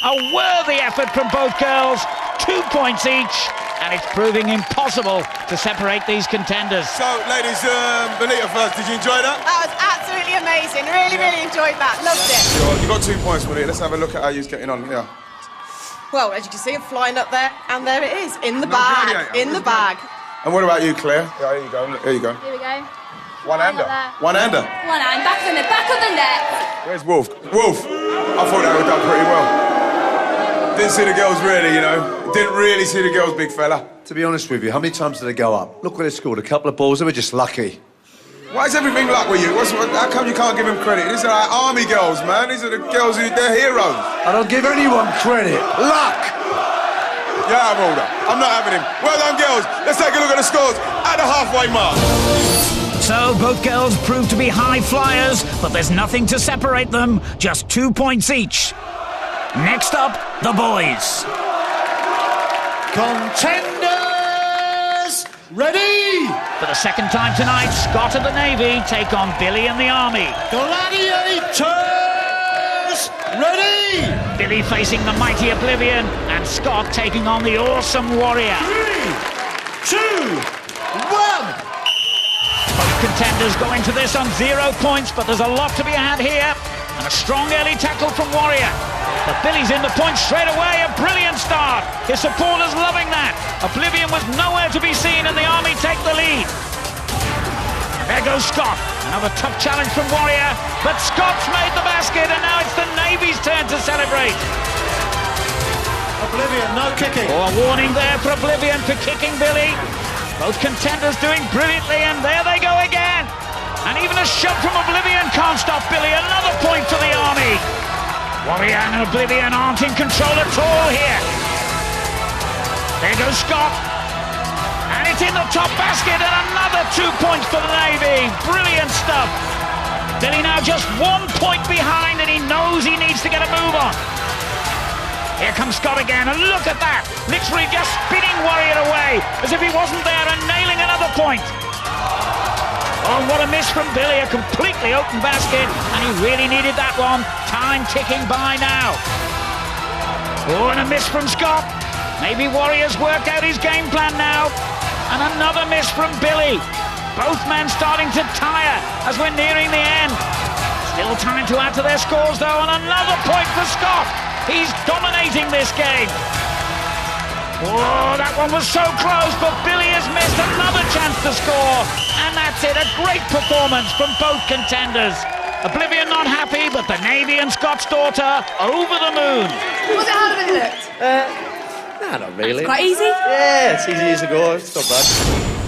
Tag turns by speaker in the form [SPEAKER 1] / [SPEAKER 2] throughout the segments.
[SPEAKER 1] A worthy effort from both girls, 2 points each, and it's proving impossible to separate these contenders.
[SPEAKER 2] So, ladies, Benita first, did you enjoy that?
[SPEAKER 3] That was absolutely amazing. Really enjoyed that. Loved it.
[SPEAKER 2] You got 2 points, Benita. Let's have a look at how you're getting on. Yeah.
[SPEAKER 3] Well, as you can see, I'm flying up there, and there it is, in the bag.
[SPEAKER 2] Gladiator.
[SPEAKER 3] In the bag.
[SPEAKER 2] And what about you, Claire? Yeah, here you go. Here you go.
[SPEAKER 4] Here we go.
[SPEAKER 2] One-hander. One-hander.
[SPEAKER 4] One hand, back of the net.
[SPEAKER 2] Where's Wolf? Wolf! I thought that would have done pretty well. Didn't see the girls really, you know. Didn't really see the girls, big fella.
[SPEAKER 5] To be honest with you, how many times did they go up? Look where they scored, a couple of balls, they were just lucky.
[SPEAKER 2] Why is everything luck with you? How come you can't give them credit? These are like army girls, man. These are the girls they're heroes.
[SPEAKER 5] I don't give anyone credit. Luck!
[SPEAKER 2] Yeah, I'm older. I'm not having him. Well done, girls. Let's take a look at the scores at the halfway mark.
[SPEAKER 1] So both girls proved to be high flyers, but there's nothing to separate them, just 2 points each. Next up, the boys.
[SPEAKER 5] Contenders, ready?
[SPEAKER 1] For the second time tonight, Scott and the Navy take on Billy and the Army.
[SPEAKER 5] Gladiators, ready?
[SPEAKER 1] Billy facing the mighty Oblivion, and Scott taking on the awesome Warrior.
[SPEAKER 5] 3, 2, 1.
[SPEAKER 1] Both contenders go into this on 0 points, but there's a lot to be had here. And a strong early tackle from Warrior. But Billy's in the point straight away, a brilliant start. His supporters loving that. Oblivion was nowhere to be seen and the Army take the lead. There goes Scott. Another tough challenge from Warrior, but Scott's made the basket and now it's the Navy's turn to celebrate.
[SPEAKER 5] Oblivion, no kicking.
[SPEAKER 1] Oh, a warning there for Oblivion for kicking Billy. Both contenders doing brilliantly and there they go again. And even a shove from Oblivion can't stop Billy. Another point for the Army. Warrior and Oblivion aren't in control at all here. There goes Scott. And it's in the top basket and another 2 points for the Navy. Brilliant stuff. Billy now just 1 point behind and he knows he needs to get a move on. Here comes Scott again and look at that. Literally just spinning Warrior away as if he wasn't there and nailing another point. Oh, what a miss from Billy, a completely open basket, and he really needed that one. Time ticking by now. Oh, and a miss from Scott. Maybe Warriors work out his game plan now. And another miss from Billy. Both men starting to tire as we're nearing the end. Still time to add to their scores, though, and another point for Scott. He's dominating this game. Oh, that one was so close, but Billy has missed another chance to score. And that's it, a great performance from both contenders. Oblivion not happy, but the Navy and Scott's daughter over the moon.
[SPEAKER 3] Was it harder than it looked?
[SPEAKER 6] Nah, not really.
[SPEAKER 3] Quite easy?
[SPEAKER 6] Yeah, it's easy as a go. It's not bad.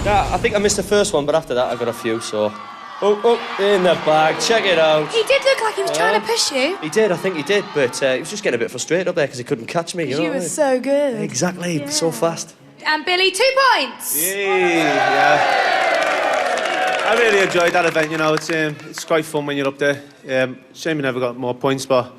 [SPEAKER 6] Nah, I think I missed the first one, but after that I got a few, so... Oh, in the bag. Check it out.
[SPEAKER 4] He did look like he was trying to push you.
[SPEAKER 6] He did, I think he did, but he was just getting a bit frustrated up there because he couldn't catch me, you know.
[SPEAKER 3] You were so good.
[SPEAKER 6] Exactly, so fast.
[SPEAKER 4] And Billy, 2 points.
[SPEAKER 7] Yeah. I really enjoyed that event, you know. It's quite fun when you're up there. Shame we never got more points, but, you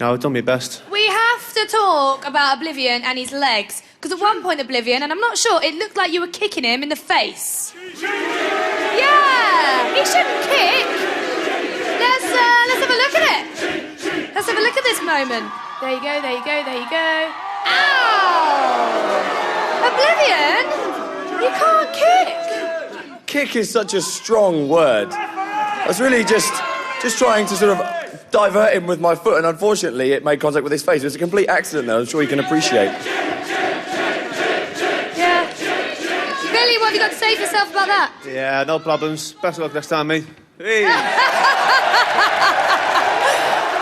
[SPEAKER 7] know, I've done my best.
[SPEAKER 4] We have to talk about Oblivion and his legs. Because at one point, Oblivion, and I'm not sure, it looked like you were kicking him in the face. Yeah! He shouldn't kick. Let's have a look at it. Let's have a look at this moment. There you go, there you go, there you go. Ow! Oblivion, you can't kick.
[SPEAKER 8] Kick is such a strong word. I was really just trying to sort of divert him with my foot, and unfortunately it made contact with his face. It was a complete accident there, I'm sure you can appreciate.
[SPEAKER 4] Yeah. Billy, what have you got to say for yourself about that?
[SPEAKER 7] Yeah, no problems. Best of luck next time, mate. Hey.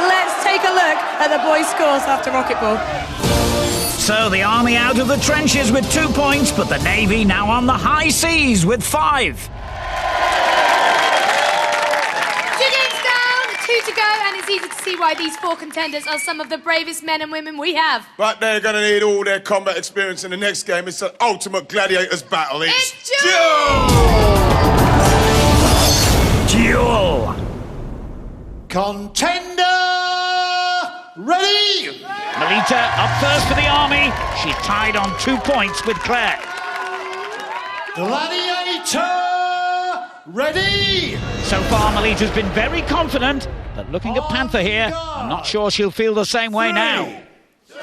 [SPEAKER 3] Let's take a look at the boys' scores after Rocket Ball.
[SPEAKER 1] So the Army out of the trenches with 2 points, but the Navy now on the high seas with 5.
[SPEAKER 4] 2 games down, 2 to go, and it's easy to see why these 4 contenders are some of the bravest men and women we have.
[SPEAKER 2] But they're going to need all their combat experience in the next game. It's an ultimate gladiators battle. It's
[SPEAKER 1] Duel!
[SPEAKER 5] Contender, ready?
[SPEAKER 1] Melita up first for the Army. She's tied on 2 points with Claire.
[SPEAKER 5] Gladiator, ready?
[SPEAKER 1] So far, Melita's been very confident, but looking at Panther here, I'm not sure she'll feel the same way now.
[SPEAKER 5] 3,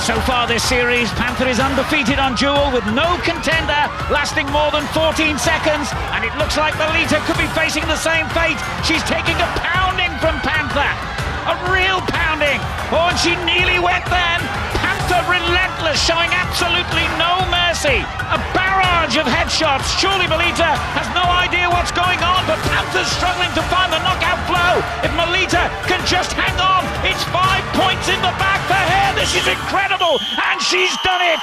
[SPEAKER 1] So far this series, Panther is undefeated on duel with no contender lasting more than 14 seconds, and it looks like Melita could be facing the same fate. She's taking a pounding from Panther. A real pounding. Oh, and she nearly went then. Panther relentless, showing absolutely no mercy. A barrage of headshots. Surely Melita has no idea what's going on, but Panther's struggling to find the knockout blow. If Melita can just hang on, it's 5 points in the back for her. This is incredible, and she's done it.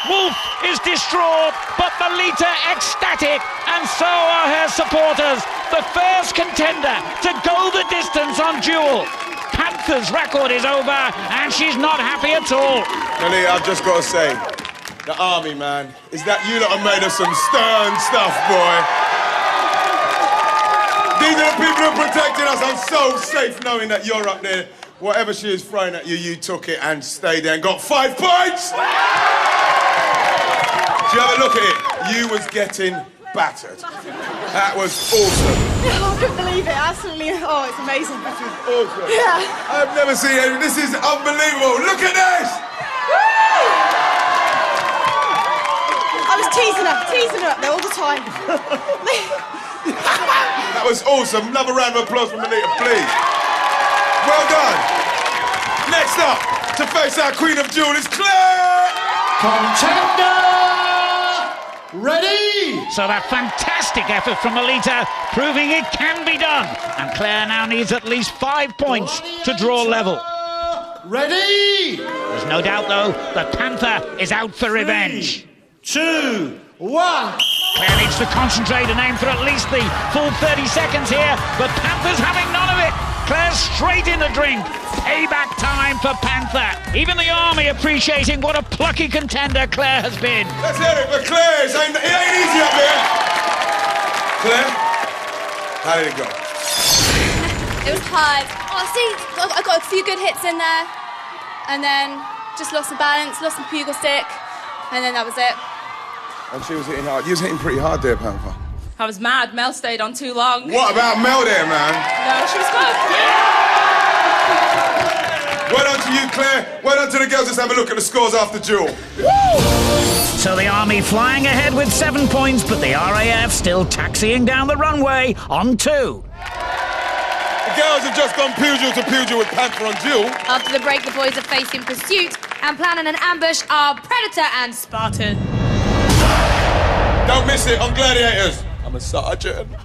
[SPEAKER 1] Wolf is distraught, but Melita ecstatic, and so are her supporters. The first contender to go the distance on duel. Panther's record is over, and she's not happy at all.
[SPEAKER 2] Melita, I've just got to say, the army, man, is that you lot have made us some stern stuff, boy. These are the people who are protecting us. I'm so safe knowing that you're up there. Whatever she is throwing at you, you took it and stayed there and got 5 points. Do you have a look at it? You was getting battered. That was awesome.
[SPEAKER 3] I couldn't believe it. Absolutely. Oh, it's amazing.
[SPEAKER 2] This is awesome.
[SPEAKER 3] Yeah.
[SPEAKER 2] I've never seen anything. This is unbelievable. Look at this.
[SPEAKER 3] I was teasing her up there all the time.
[SPEAKER 2] That was awesome. Another round of applause for Melita, please. Well done. Next up, to face our Queen of Duel is Claire.
[SPEAKER 9] Contender ready.
[SPEAKER 1] So that fantastic effort from Melita, proving it can be done. And Claire now needs at least 5 points to draw level.
[SPEAKER 9] Ready.
[SPEAKER 1] There's no doubt, though, that Panther is out for revenge.
[SPEAKER 9] 2, 1.
[SPEAKER 1] Claire needs to concentrate and aim for at least the full 30 seconds here, but Panther's having none of it. Claire's straight in the drink. Payback time for Panther. Even the army appreciating what a plucky contender Claire has been.
[SPEAKER 2] Let's hear it for Claire. It ain't easy up here. Claire, how did it go?
[SPEAKER 4] It was hard. Oh, see, I got a few good hits in there, and then just lost the balance, lost the bugle stick, and then that was it.
[SPEAKER 2] And she was hitting hard. You was hitting pretty hard there, Panther.
[SPEAKER 10] I was mad. Mel stayed on too long.
[SPEAKER 2] What about Mel there, man?
[SPEAKER 10] No, she was good.
[SPEAKER 2] Well done to you, Claire. Well done to the girls. Let's have a look at the scores after duel.
[SPEAKER 1] So the army flying ahead with 7 points, but the RAF still taxiing down the runway on 2.
[SPEAKER 2] The girls have just gone pugil to pugil with Panther on duel.
[SPEAKER 4] After the break, the boys are facing pursuit and planning an ambush are Predator and Spartan.
[SPEAKER 2] Don't miss it on Gladiators. I'm a sergeant. Welcome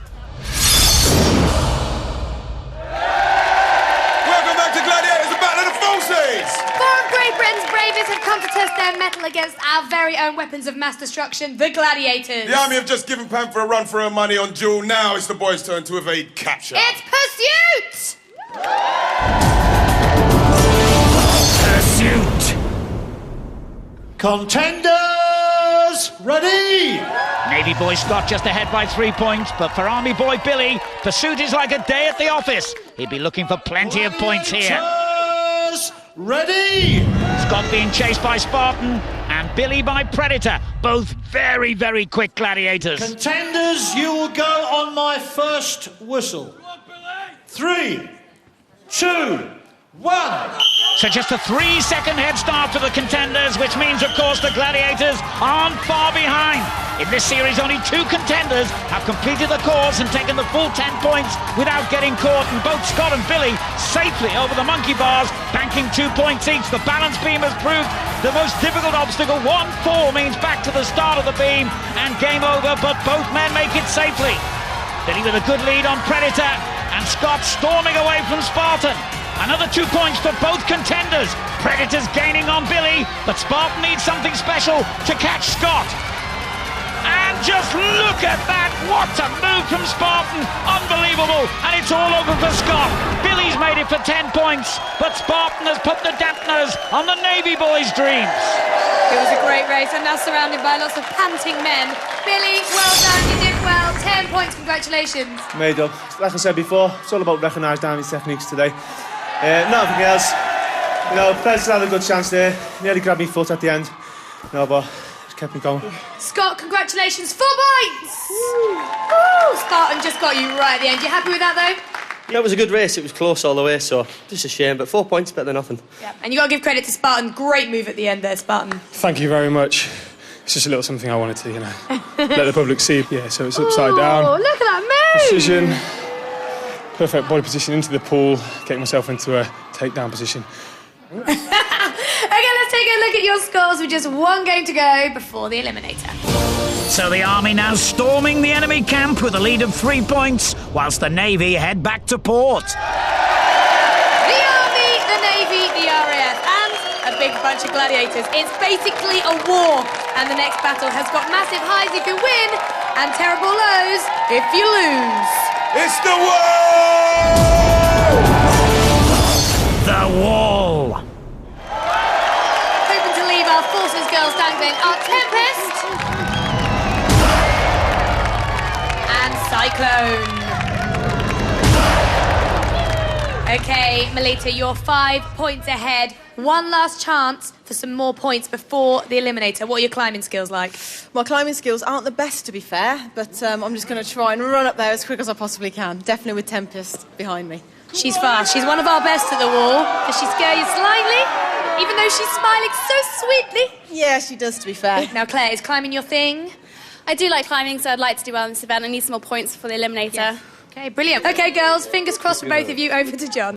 [SPEAKER 2] back to Gladiators, the Battle of the Forces!
[SPEAKER 4] Four of Great Britain's bravest have come to test their mettle against our very own weapons of mass destruction, the Gladiators.
[SPEAKER 2] The army have just given Panther a run for her money on duel. Now it's the boys' turn to evade capture.
[SPEAKER 4] It's pursuit!
[SPEAKER 1] Pursuit.
[SPEAKER 9] Contenders ready.
[SPEAKER 1] Navy boy Scott just ahead by 3 points, but for Army boy Billy, pursuit is like a day at the office. He'd be looking for plenty of points here.
[SPEAKER 9] Contenders ready.
[SPEAKER 1] Scott being chased by Spartan and Billy by Predator. Both very, very quick gladiators.
[SPEAKER 9] Contenders, you will go on my first whistle. 3, 2, 1.
[SPEAKER 1] So just a 3-second head start for the contenders, which means, of course, the gladiators aren't far behind. In this series, only 2 contenders have completed the course and taken the full 10 points without getting caught, and both Scott and Billy safely over the monkey bars, banking 2 points each. The balance beam has proved the most difficult obstacle. 1-4 means back to the start of the beam and game over, but both men make it safely. Billy with a good lead on Predator, and Scott storming away from Spartan. Another 2 points for both contenders. Predator's gaining on Billy, but Spartan needs something special to catch Scott. And just look at that! What a move from Spartan! Unbelievable! And it's all over for Scott. Billy's made it for 10 points, but Spartan has put the dampeners on the Navy boys' dreams.
[SPEAKER 4] It was a great race, and now surrounded by lots of panting men. Billy, well done, you did well. 10 points, congratulations.
[SPEAKER 7] Made up. Like I said before, it's all about recognising Danny's techniques today. Nothing else. You know, Predator had a good chance there. Nearly grabbed me foot at the end. No, but just kept me going.
[SPEAKER 4] Scott, congratulations, 4 points! Woo! Spartan just got you right at the end. You happy with that, though?
[SPEAKER 6] Yeah, it was a good race. It was close all the way, so just a shame. But 4 points better than nothing.
[SPEAKER 4] Yeah. And you got to give credit to Spartan. Great move at the end there, Spartan.
[SPEAKER 7] Thank you very much. It's just a little something I wanted to, you know, let the public see. Yeah, so it's upside down.
[SPEAKER 4] Oh, look at that move!
[SPEAKER 7] Precision. Perfect body position into the pool, getting myself into a takedown position.
[SPEAKER 4] Okay, let's take a look at your scores with just one game to go before the Eliminator.
[SPEAKER 1] So the Army now storming the enemy camp with a lead of 3 points, whilst the Navy head back to port.
[SPEAKER 4] The Army, the Navy, the RAF, and a big bunch of gladiators. It's basically a war, and the next battle has got massive highs if you win, and terrible lows if you lose.
[SPEAKER 2] It's the wall!
[SPEAKER 1] The wall.
[SPEAKER 4] Hoping to leave our forces girls dangling are Tempest and Cyclone. Okay, Melita, you're 5 points ahead. One last chance for some more points before the Eliminator. What are your climbing skills like?
[SPEAKER 3] My climbing skills aren't the best, to be fair, but I'm just going to try and run up there as quick as I possibly can. Definitely with Tempest behind me.
[SPEAKER 4] She's fast. She's one of our best at the wall. Does she scare you slightly? Even though she's smiling so sweetly?
[SPEAKER 3] Yeah, she does, to be fair.
[SPEAKER 4] Now, Claire, is climbing your thing?
[SPEAKER 10] I do like climbing, so I'd like to do well in this event. I need some more points for the Eliminator.
[SPEAKER 4] Yeah. Okay, brilliant. Okay, girls, fingers crossed for both of you. Over to John.